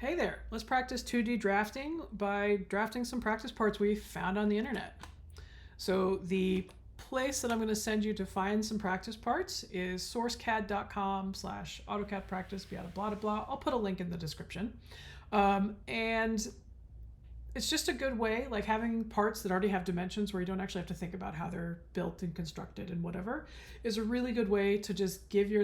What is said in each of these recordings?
Hey there, let's practice 2D drafting by drafting some practice parts we found on the internet. So the place that I'm going to send you to find some practice parts is sourcecad.com/AutoCAD practice, blah, blah, blah, blah. I'll put a link in the description. And it's just a good way, like having parts that already have dimensions where you don't actually have to think about how they're built and constructed and whatever, is a really good way to just give your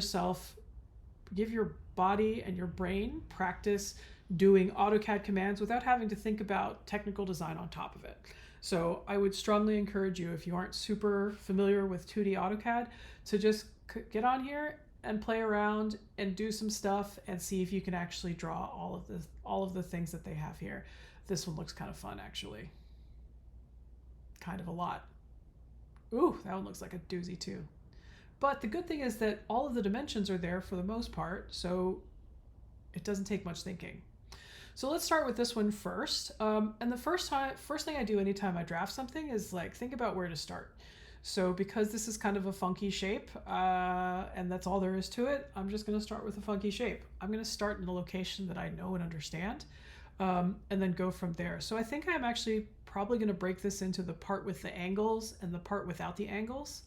body and your brain practice doing AutoCAD commands without having to think about technical design on top of it. So I would strongly encourage you, if you aren't super familiar with 2D AutoCAD, to just get on here and play around and do some stuff and see if you can actually draw all of the things that they have here. This one looks kind of fun, actually. Kind of a lot. Ooh, that one looks like a doozy too. But the good thing is that all of the dimensions are there for the most part, so it doesn't take much thinking. So let's start with this one first. And the first thing I do anytime I draft something is like think about where to start. So because this is kind of a funky shape, and that's all there is to it, I'm just going to start with a funky shape. I'm going to start in a location that I know and understand, and then go from there. So I think I'm actually probably going to break this into the part with the angles and the part without the angles.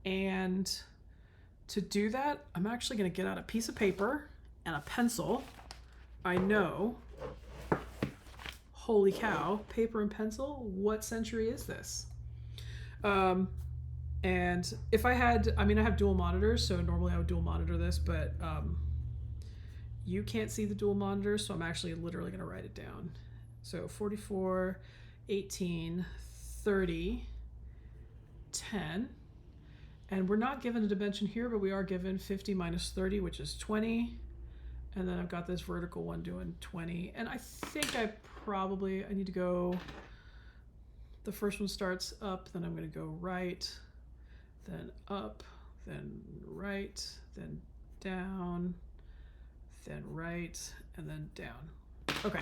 And to do that, I'm actually going to get out a piece of paper and a pencil. I know, holy cow, paper and pencil, what century is this? And if I had, I have dual monitors, so normally I would dual monitor this, but you can't see the dual monitors, so I'm actually literally going to write it down. So 44, 18, 30, 10. And we're not given a dimension here, but we are given 50 minus 30, which is 20. And then I've got this vertical one doing 20. And I think I need to go, the first one starts up, then I'm going to go right, then up, then right, then down, then right, and then down. Okay.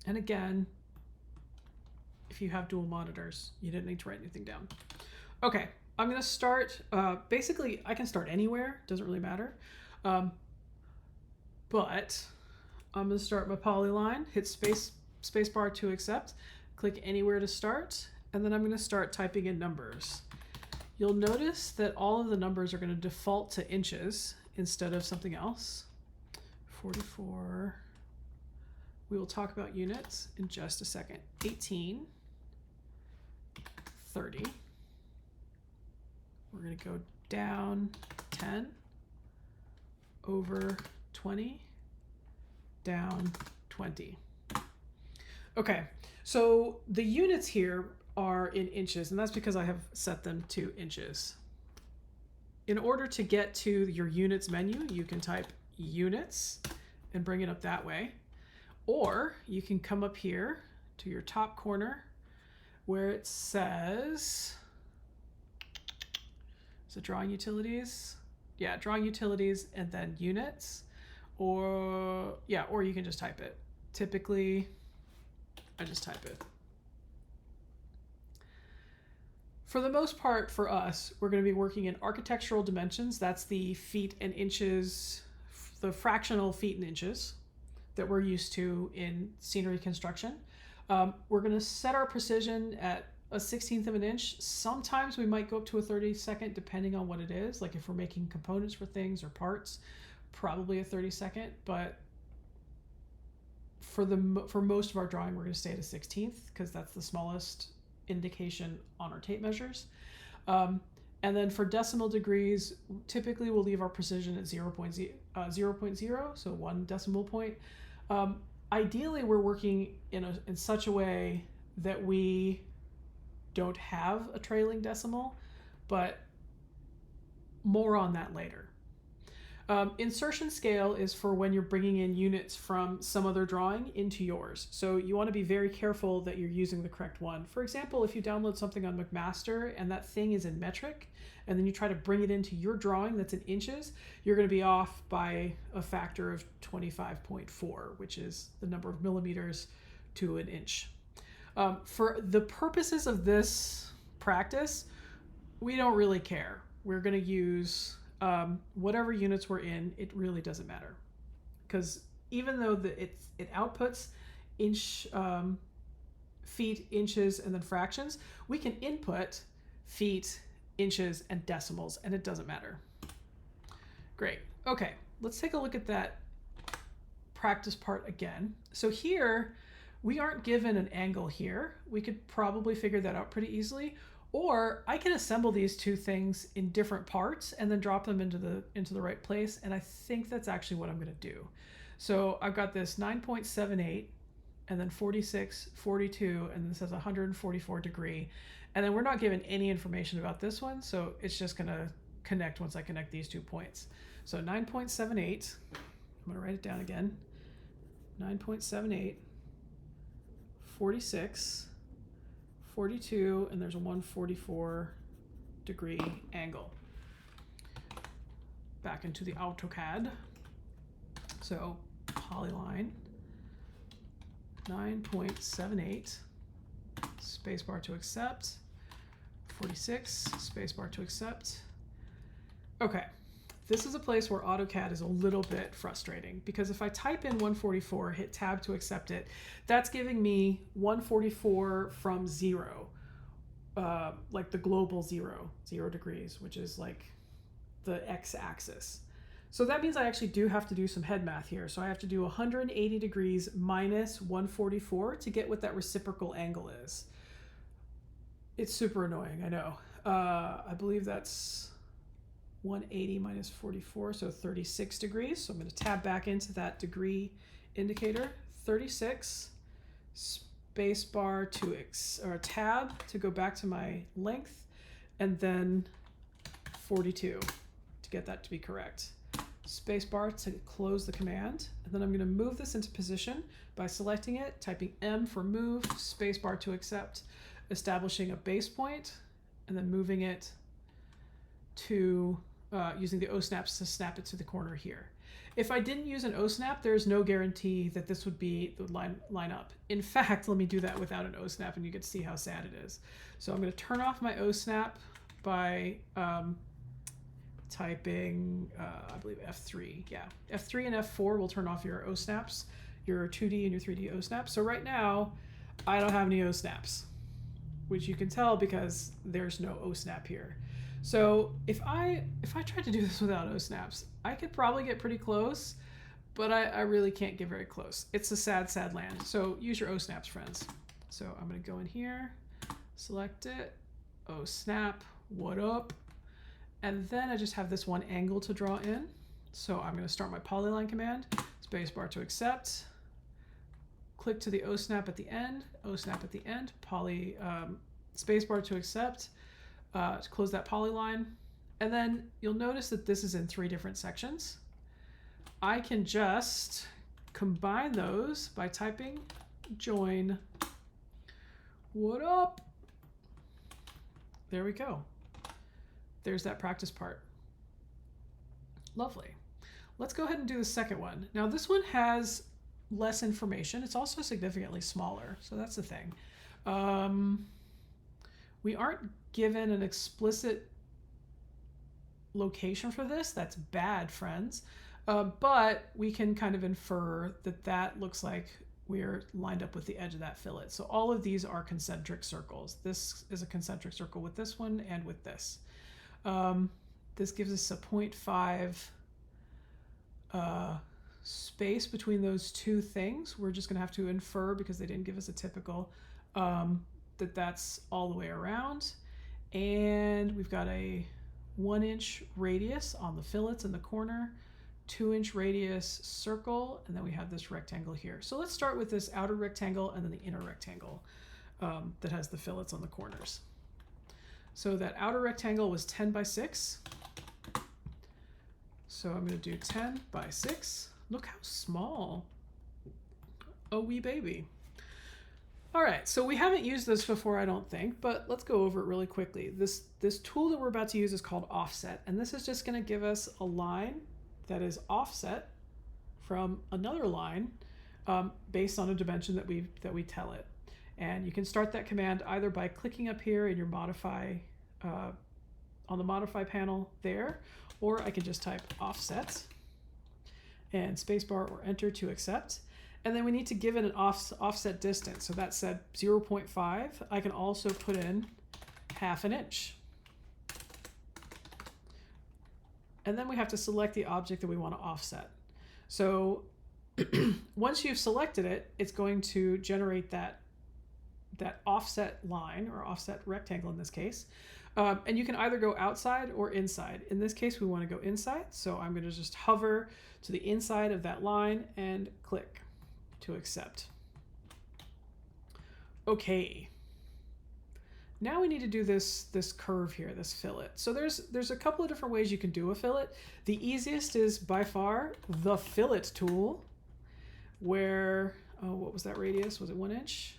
And again, if you have dual monitors, you didn't need to write anything down. Okay, I'm going to start, basically I can start anywhere, doesn't really matter. But I'm going to start my polyline, hit spacebar to accept, click anywhere to start, and then I'm going to start typing in numbers. You'll notice that all of the numbers are going to default to inches instead of something else. 44. We will talk about units in just a second. 18. 30. We're going to go down 10, over 20, down 20. Okay, so the units here are in inches, and that's because I have set them to inches. In order to get to your units menu, you can type units and bring it up that way. Or you can come up here to your top corner where it says, is it drawing utilities? Yeah, drawing utilities and then units. Or you can just type it. Typically, I just type it. For the most part, for us, we're going to be working in architectural dimensions. That's the feet and inches, the fractional feet and inches that we're used to in scenery construction. We're going to set our precision at a 1/16 of an inch. Sometimes we might go up to a 32nd depending on what it is. Like if we're making components for things or parts, probably a 32nd. But for most of our drawing, we're going to stay at a 1/16 because that's the smallest indication on our tape measures. And then for decimal degrees, typically we'll leave our precision at 0.0, so 1 decimal point. Ideally, we're working in such a way that we don't have a trailing decimal, but more on that later. Insertion scale is for when you're bringing in units from some other drawing into yours. So you want to be very careful that you're using the correct one. For example, if you download something on McMaster and that thing is in metric, and then you try to bring it into your drawing that's in inches, you're going to be off by a factor of 25.4, which is the number of millimeters to an inch. For the purposes of this practice, we don't really care. We're going to use whatever units we're in, it really doesn't matter. Because even though it outputs inch, feet, inches, and then fractions, we can input feet, inches, and decimals, and it doesn't matter. Great. Okay, let's take a look at that practice part again. So here, we aren't given an angle here. We could probably figure that out pretty easily. Or I can assemble these two things in different parts and then drop them into the right place. And I think that's actually what I'm going to do. So I've got this 9.78 and then 46, 42, and this has 144 degree. And then we're not given any information about this one. So it's just going to connect once I connect these 2 points. So 9.78, I'm going to write it down again. 9.78, 46, 42, and there's a 144 degree angle. Back into the AutoCAD. So polyline, 9.78, spacebar to accept, 46, spacebar to accept. Okay, this is a place where AutoCAD is a little bit frustrating because if I type in 144, hit tab to accept it, that's giving me 144 from 0, like the global 0 degrees, which is like the x-axis. So that means I actually do have to do some head math here. So I have to do 180 degrees minus 144 to get what that reciprocal angle is. It's super annoying, I know. I believe that's 180 minus 44, so 36 degrees. So I'm going to tab back into that degree indicator. 36, spacebar or tab to go back to my length, and then 42 to get that to be correct. Spacebar to close the command, and then I'm going to move this into position by selecting it, typing M for move, spacebar to accept, establishing a base point, and then moving it to using the O-snaps to snap it to the corner here. If I didn't use an O-snap, there's no guarantee that this would line up. In fact, let me do that without an O-snap and you can see how sad it is. So I'm going to turn off my O-snap by typing, I believe F3. Yeah, F3 and F4 will turn off your O-snaps, your 2D and your 3D O-snaps. So right now, I don't have any O-snaps, which you can tell because there's no O-snap here. So if I tried to do this without O-snaps, I could probably get pretty close, but I really can't get very close. It's a sad, sad land. So use your O-snaps, friends. So I'm going to go in here, select it, O-snap, what up? And then I just have this one angle to draw in. So I'm going to start my polyline command, spacebar to accept, click to the O-snap at the end, O-snap at the end, spacebar to accept, to close that polyline. And then you'll notice that this is in 3 different sections. I can just combine those by typing join. What up? There we go. There's that practice part. Lovely. Let's go ahead and do the second one. Now this one has less information. It's also significantly smaller, so that's the thing. We aren't given an explicit location for this. That's bad, friends. But we can kind of infer that that looks like we're lined up with the edge of that fillet. So all of these are concentric circles. This is a concentric circle with this one and with this. This gives us a 0.5 space between those two things. We're just going to have to infer, because they didn't give us a typical, that that's all the way around. And we've got a 1-inch radius on the fillets in the corner, 2-inch radius circle, and then we have this rectangle here. So let's start with this outer rectangle and then the inner rectangle that has the fillets on the corners. So that outer rectangle was 10 by 6. So I'm going to do 10 by 6. Look how small. Oh, wee baby. All right, so we haven't used this before, I don't think, but let's go over it really quickly. This tool that we're about to use is called offset, and this is just going to give us a line that is offset from another line based on a dimension that we tell it. And you can start that command either by clicking up here in your modify on the modify panel there, or I can just type offset and spacebar or enter to accept. And then we need to give it an offset distance. So that said 0.5. I can also put in 1/2 inch. And then we have to select the object that we want to offset. So once you've selected it, it's going to generate that offset line, or offset rectangle in this case. And you can either go outside or inside. In this case, we want to go inside. So I'm going to just hover to the inside of that line and click to accept. Okay. Now we need to do this curve here, this fillet. So there's a couple of different ways you can do a fillet. The easiest is by far the fillet tool, where, oh, what was that radius? Was it 1 inch?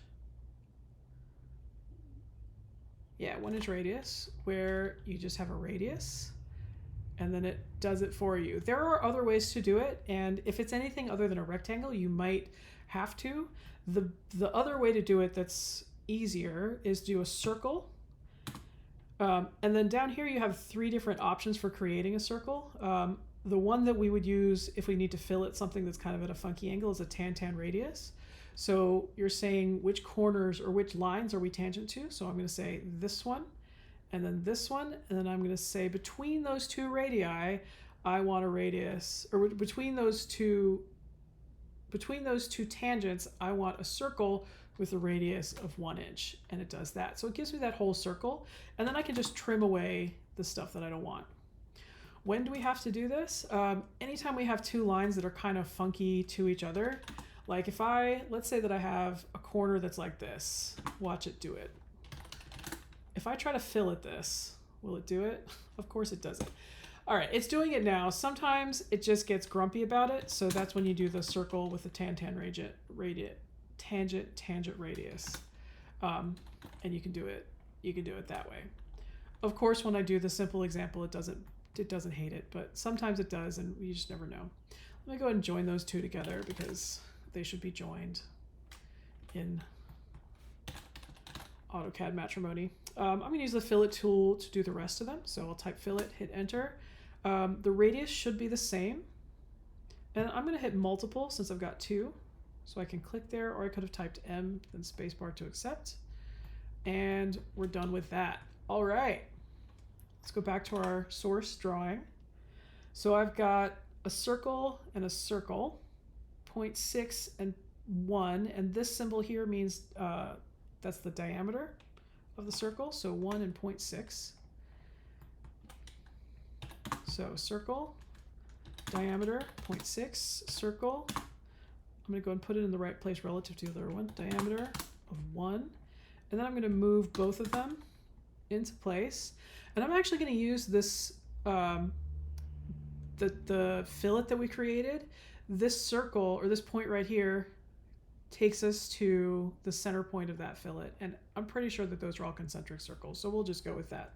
Yeah, 1 inch radius, where you just have a radius and then it does it for you. There are other ways to do it, and if it's anything other than a rectangle, you might have to. The other way to do it that's easier is do a circle. And then down here you have 3 different options for creating a circle. The one that we would use if we need to fillet something that's kind of at a funky angle is a tan radius. So you're saying which corners or which lines are we tangent to? So I'm going to say this one, and then this one, and then I'm going to say between those 2 radii, I want a radius, or between those two tangents, I want a circle with a radius of 1 inch, and it does that. So it gives me that whole circle, and then I can just trim away the stuff that I don't want. When do we have to do this? Anytime we have 2 lines that are kind of funky to each other. Like if let's say that I have a corner that's like this. Watch it do it. If I try to fillet this, will it do it? Of course it doesn't. All right, it's doing it now. Sometimes it just gets grumpy about it. So that's when you do the circle with the tangent radius. And you can do it that way. Of course, when I do the simple example, it doesn't hate it, but sometimes it does, and you just never know. Let me go ahead and join those 2 together because they should be joined in AutoCAD matrimony. I'm going to use the fillet tool to do the rest of them. So I'll type fillet, hit enter. The radius should be the same. And I'm going to hit multiple since I've got 2. So I can click there, or I could have typed M, then spacebar to accept. And we're done with that. All right. Let's go back to our source drawing. So I've got a circle and a circle, 0.6 and 1, and this symbol here means that's the diameter of the circle, so 1 and 0.6. So circle, diameter, 0.6, circle. I'm going to go and put it in the right place relative to the other one, diameter of 1. And then I'm going to move both of them into place. And I'm actually going to use this, the fillet that we created. This circle, or this point right here, takes us to the center point of that fillet. And I'm pretty sure that those are all concentric circles. So we'll just go with that.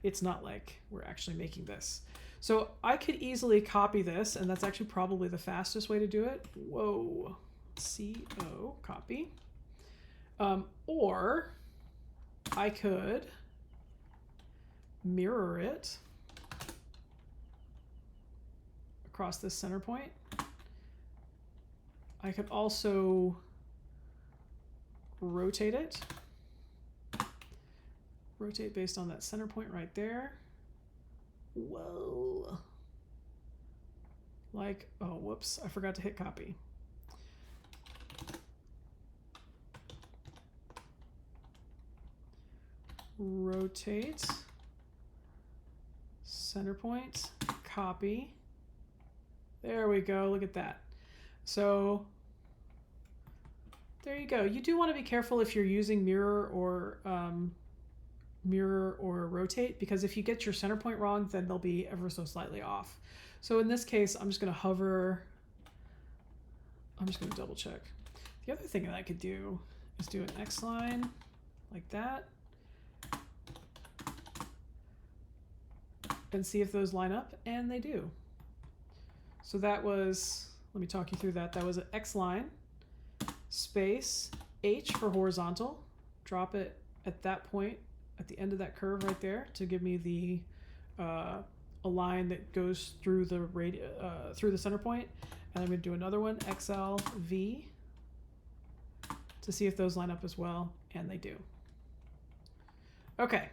It's not like we're actually making this. So I could easily copy this, and that's actually probably the fastest way to do it. Whoa, CO, copy. Or I could mirror it across this center point. I could also rotate it. Rotate based on that center point right there. Whoa. Like, oh, whoops, I forgot to hit copy. Rotate, center point, copy. There we go, look at that. So there you go. You do want to be careful if you're using mirror or rotate, because if you get your center point wrong, then they'll be ever so slightly off. So in this case, I'm just going to hover. I'm just going to double check. The other thing that I could do is do an X line like that and see if those line up, and they do. So that was, let me talk you through that. That was an X line, space, H for horizontal, drop it at that point, at the end of that curve right there to give me the a line that goes through the through the center point, and I'm going to do another one, XLV, to see if those line up as well, and they do. Okay,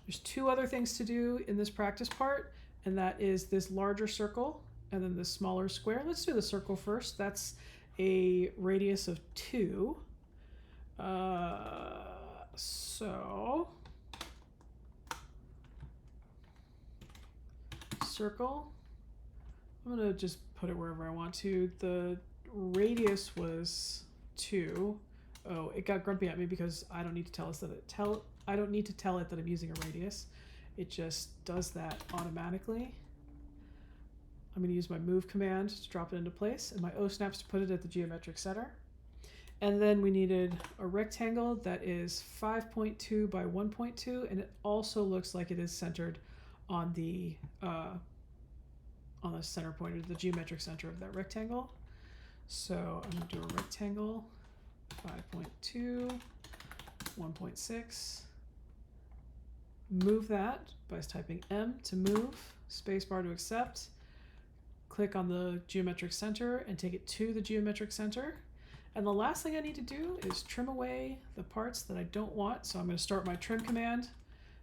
there's two other things to do in this practice part, and that is this larger circle and then this smaller square. Let's do the circle first. That's a radius of 2. So circle, I'm gonna just put it wherever I want to. The radius was 2. Oh, it got grumpy at me because I don't need to tell us that I don't need to tell it that I'm using a radius. It just does that automatically. I'm going to use my move command to drop it into place, and my O snaps to put it at the geometric center. And then we needed a rectangle that is 5.2 by 1.2, and it also looks like it is centered on the center point, or the geometric center of that rectangle. So I'm going to do a rectangle, 5.2, 1.6. Move that by typing M to move, spacebar to accept. Click on the geometric center and take it to the geometric center. And the last thing I need to do is trim away the parts that I don't want. So I'm going to start my trim command,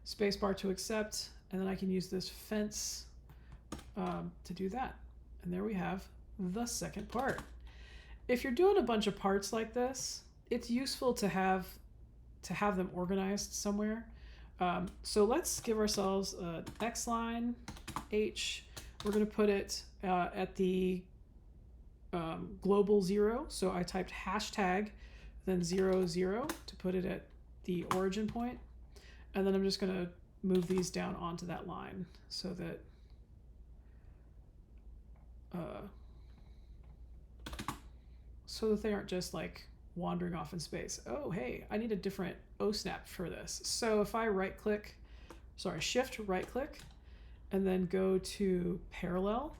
spacebar to accept, and then I can use this fence to do that. And there we have the second part. If you're doing a bunch of parts like this, it's useful to have them organized somewhere. So let's give ourselves an X line, H. We're going to put it at the global 0. So I typed hashtag, then 0, 0 to put it at the origin point. And then I'm just going to move these down onto that line so that they aren't just like wandering off in space. Oh, hey, I need a different O snap for this. So if I shift right click, and then go to parallel,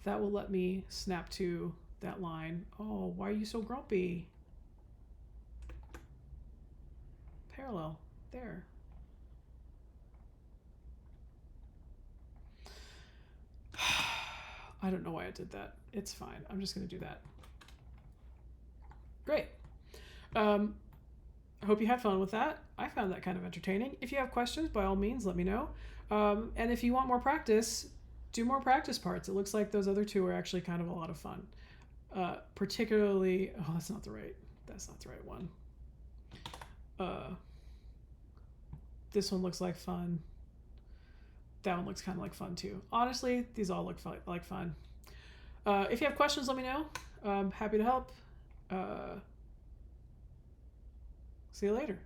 that will let me snap to that line. Oh, why are you so grumpy? Parallel, there. I don't know why I did that. It's fine. I'm just going to do that. Great. I hope you had fun with that. I found that kind of entertaining. If you have questions, by all means, let me know. And if you want more practice, do more practice parts. It looks like those other two are actually kind of a lot of fun. Particularly, oh, that's not the right one. This one looks like fun. That one looks kind of like fun too. Honestly, these all look like fun. If you have questions, let me know. I'm happy to help. See you later.